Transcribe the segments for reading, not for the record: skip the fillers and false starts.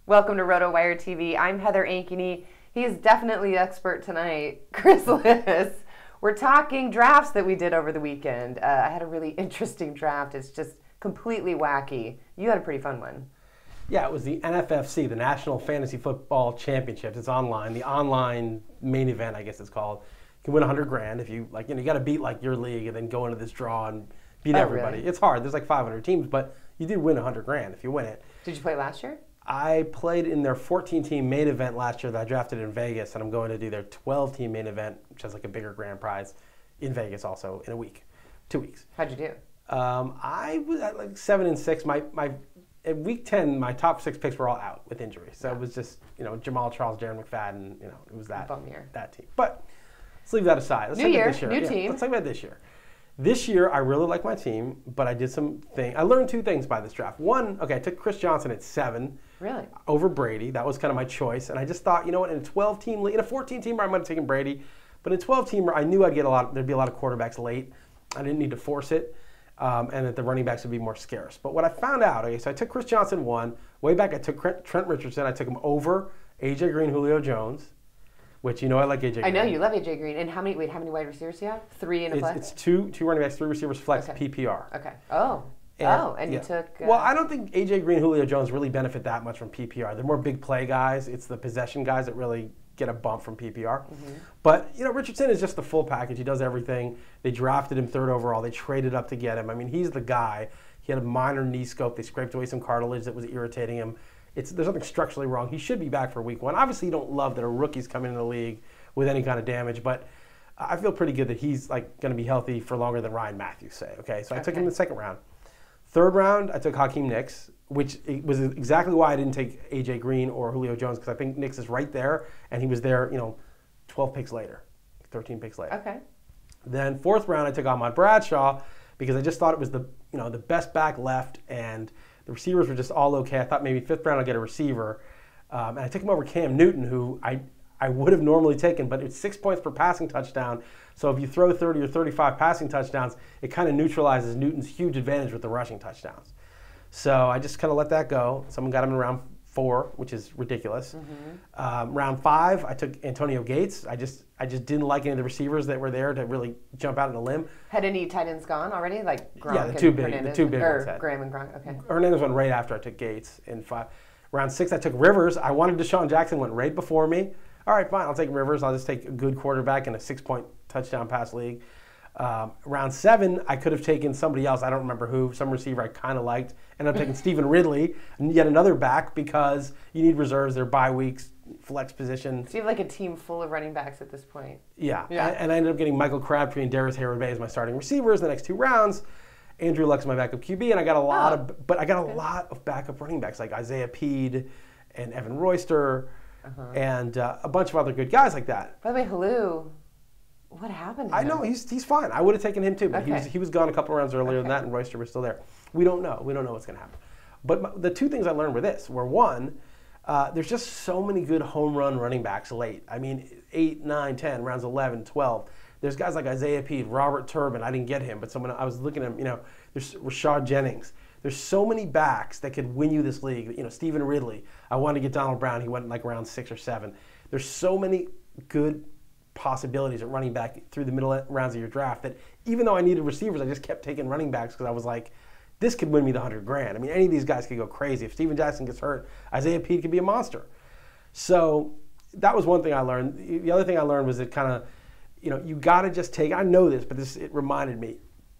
Welcome to RotoWire TV. I'm Heather Ankeny. He is definitely the expert tonight, Chris Liss. We're talking drafts that we did over the weekend. I had a really interesting draft. It's just completely wacky. You had a pretty fun one. Yeah, it was the NFFC, the National Fantasy Football Championships. It's online. The online main event, I guess it's called. You can win $100,000 if you you got to beat your league and then go into this draw and beat everybody. Really? It's hard. There's 500 teams, but you did win $100,000 if you win it. Did you play last year? I played in their 14-team main event last year that I drafted in Vegas, and I'm going to do their 12-team main event, which has a bigger grand prize, in Vegas also in a week, 2 weeks. How'd you do? I was at 7-6. At week 10, my top 6 picks were all out with injury, so it was just Jamal Charles, Jaron McFadden, it was that team. But let's leave that aside. Let's new year, this year. new team. Let's talk about this year. This year, I really like my team, but I did some things. I learned 2 things by this draft. One, I took Chris Johnson at 7. Really? Over Brady. That was kind of my choice. And I just thought, in a 12-team league, in a 14-teamer, I might have taken Brady. But in a 12-teamer, I knew there'd be a lot of quarterbacks late. I didn't need to force it. And that the running backs would be more scarce. But what I found out, so I took Chris Johnson 1. Way back, I took Trent Richardson. I took him over A.J. Green, Julio Jones, which I like A.J. Green. I know, you love A.J. Green. And how many wide receivers do you have? 3 in a flex? It's 2 running backs, 3 receivers, flex, PPR. Okay. And you took... well, I don't think A.J. Green and Julio Jones really benefit that much from PPR. They're more big play guys. It's the possession guys that really get a bump from PPR. Mm-hmm. But, Richardson is just the full package. He does everything. They drafted him 3rd overall. They traded up to get him. I mean, he's the guy. He had a minor knee scope. They scraped away some cartilage that was irritating him. There's nothing structurally wrong. He should be back for week 1. Obviously, you don't love that a rookie's coming into the league with any kind of damage, but I feel pretty good that he's going to be healthy for longer than Ryan Matthews say. Okay, so I took him in the 2nd round. 3rd round, I took Hakeem Nicks, which was exactly why I didn't take A.J. Green or Julio Jones, because I think Nicks is right there, and he was there, 12 picks later, 13 picks later. Okay. Then 4th round, I took Ahmad Bradshaw, because I just thought it was the best back left, and the receivers were just all okay. I thought maybe 5th round I'd get a receiver, and I took him over Cam Newton, who I would have normally taken, but it's 6 points per passing touchdown. So if you throw 30 or 35 passing touchdowns, it kind of neutralizes Newton's huge advantage with the rushing touchdowns. So I just kind of let that go. Someone got him in round 4, which is ridiculous. Mm-hmm. Round 5, I took Antonio Gates. I just didn't like any of the receivers that were there to really jump out on a limb. Had any tight ends gone already, like Gronk? Yeah, the two big ones. Graham and Gronk. Okay. Hernandez went right after I took Gates in 5. Round 6, I took Rivers. I wanted Deshaun Jackson, went right before me. All right, fine, I'll take Rivers. I'll just take a good quarterback in a 6-point touchdown pass league. Round 7, I could have taken somebody else. I don't remember who. Some receiver I kind of liked. Ended up taking Stephen Ridley, and yet another back, because you need reserves. They're bye weeks, flex position. So you have a team full of running backs at this point. Yeah. And I ended up getting Michael Crabtree and Darius Hayward-Bay as my starting receivers the next 2 rounds. Andrew Luck's my backup QB, and I got a lot of backup running backs like Isaiah Peed and Evan Royster. And a bunch of other good guys like that. By the way, Halou, what happened to him? I know, he's fine. I would have taken him too, but he was gone a couple rounds earlier than that, and Royster was still there. We don't know. We don't know what's going to happen. But the 2 things I learned were, 1, there's just so many good home run running backs late. I mean, 8, 9, 10, rounds 11, 12. There's guys like Isaiah Peed, Robert Turbin. I didn't get him, but I was looking at him, there's Rashad Jennings. There's so many backs that could win you this league. Stephen Ridley. I wanted to get Donald Brown. He went in round 6 or 7. There's so many good possibilities at running back through the middle rounds of your draft that even though I needed receivers, I just kept taking running backs because I was like, this could win me the $100,000. I mean, any of these guys could go crazy. If Steven Jackson gets hurt, Isaiah Peed could be a monster. So that was one thing I learned. The other thing I learned was that kind of, you got to just take, I know this, but it reminded me,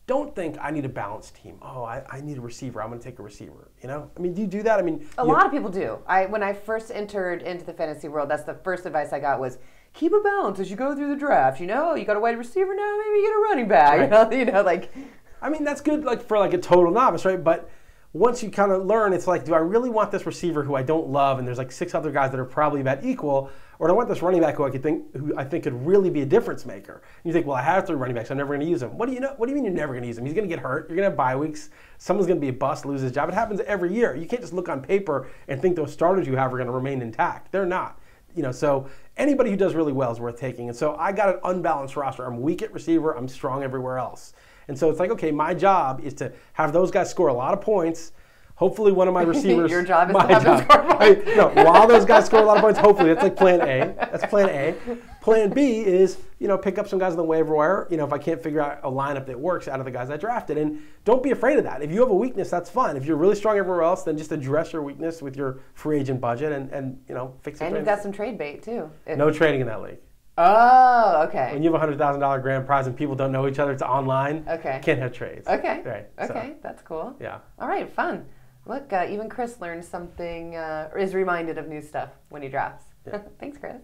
don't think I need a balanced team. Oh, I need a receiver. I'm going to take a receiver. I mean, do you do that? I mean, a lot of people do. When I first entered into the fantasy world, that's the first advice I got was keep a balance as you go through the draft. You got a wide receiver now, maybe you get a running back. Right. I mean, that's good for a total novice, right? But once you kind of learn, it's do I really want this receiver who I don't love, and there's 6 other guys that are probably about equal, or do I want this running back who I think could really be a difference maker? And you think, well, I have 3 running backs, I'm never going to use them. What do you mean you're never going to use him? He's going to get hurt. You're going to have bye weeks. Someone's going to be a bust, lose his job. It happens every year. You can't just look on paper and think those starters you have are going to remain intact. They're not. So anybody who does really well is worth taking. And so I got an unbalanced roster. I'm weak at receiver. I'm strong everywhere else. And so it's okay, my job is to have those guys score a lot of points, Hopefully one of my receivers. Your job is to have them score points. No, while those guys score a lot of points, hopefully that's like plan A. That's plan A. Plan B is, pick up some guys on the waiver wire. If I can't figure out a lineup that works out of the guys I drafted. And don't be afraid of that. If you have a weakness, that's fine. If you're really strong everywhere else, then just address your weakness with your free agent budget and fix it. And you've got some trade bait too. No trading in that league. Oh, okay. When you have a $100,000 grand prize and people don't know each other, it's online. Okay. Can't have trades. Okay. Right. Okay, that's cool. Yeah. All right, fun. Look, even Chris learns something, or is reminded of new stuff when he drafts. Yeah. Thanks, Chris.